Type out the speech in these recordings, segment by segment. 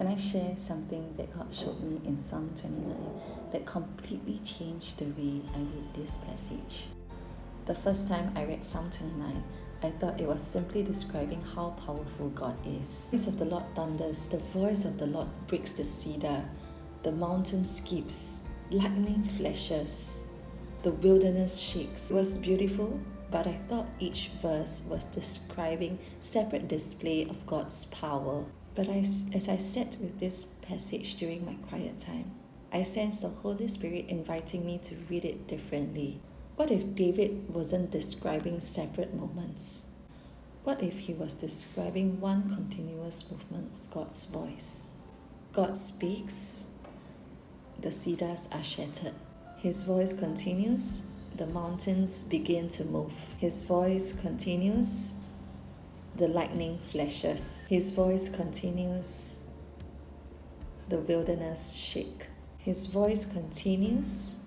Can I share something that God showed me in Psalm 29 that completely changed the way I read this passage? The first time I read Psalm 29, I thought it was simply describing how powerful God is. The voice of the Lord thunders, the voice of the Lord breaks the cedar, the mountain skips, lightning flashes, the wilderness shakes. It was beautiful, but I thought each verse was describing separate display of God's power. But as I sat with this passage during my quiet time, I sensed the Holy Spirit inviting me to read it differently. What if David wasn't describing separate moments? What if he was describing one continuous movement of God's voice? God speaks, the cedars are shattered. His voice continues, the mountains begin to move. His voice continues, the lightning flashes. His voice continues, the wilderness shake. His voice continues,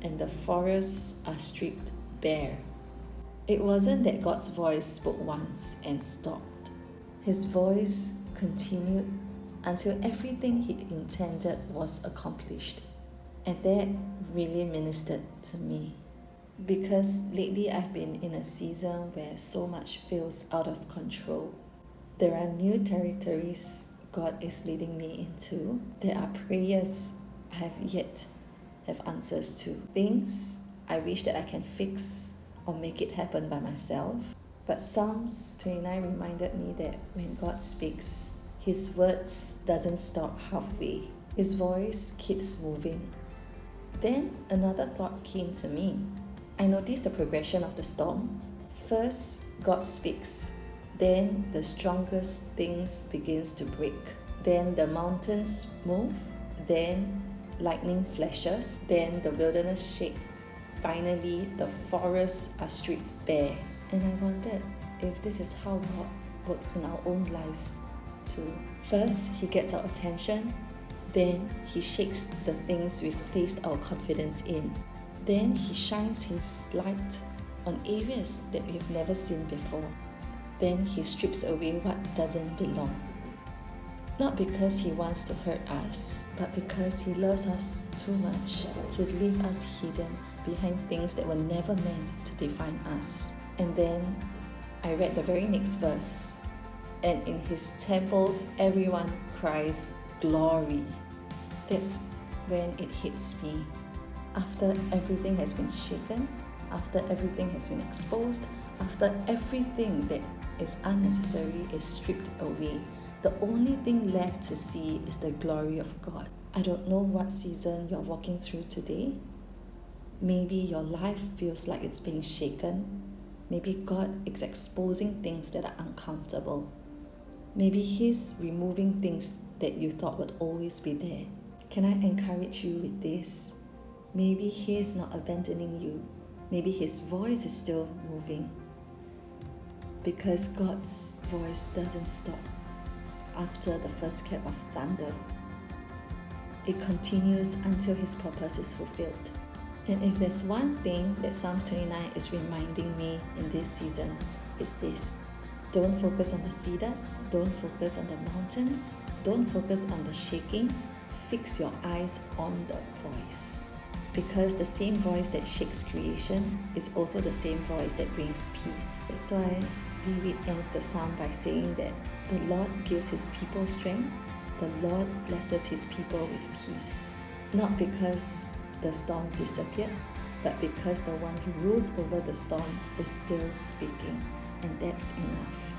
and the forests are stripped bare. It wasn't that God's voice spoke once and stopped. His voice continued until everything he intended was accomplished. And that really ministered to me. Because lately I've been in a season where so much feels out of control. There are new territories God is leading me into. There are prayers I have yet have answers to. Things I wish that I can fix or make it happen by myself. But Psalms 29 reminded me that when God speaks, His words doesn't stop halfway. His voice keeps moving. Then another thought came to me. I noticed the progression of the storm. First, God speaks. Then the strongest things begins to break. Then the mountains move. Then lightning flashes. Then the wilderness shake. Finally, the forests are stripped bare. And I wondered if this is how God works in our own lives too. First, He gets our attention. Then He shakes the things we've placed our confidence in. Then He shines His light on areas that we've never seen before. Then He strips away what doesn't belong. Not because He wants to hurt us, but because He loves us too much to leave us hidden behind things that were never meant to define us. And then I read the very next verse. And in His temple, everyone cries, "Glory." That's when it hits me. After everything has been shaken, after everything has been exposed, after everything that is unnecessary is stripped away, the only thing left to see is the glory of God. I don't know what season you're walking through today. Maybe your life feels like it's being shaken. Maybe God is exposing things that are uncomfortable. Maybe He's removing things that you thought would always be there. Can I encourage you with this? Maybe He is not abandoning you. Maybe His voice is still moving. Because God's voice doesn't stop after the first clap of thunder. It continues until His purpose is fulfilled. And if there's one thing that Psalms 29 is reminding me in this season, it's this. Don't focus on the cedars. Don't focus on the mountains. Don't focus on the shaking. Fix your eyes on the voice. Because the same voice that shakes creation is also the same voice that brings peace. That's why David ends the psalm by saying that the Lord gives His people strength. The Lord blesses His people with peace. Not because the storm disappeared, but because the one who rules over the storm is still speaking. And that's enough.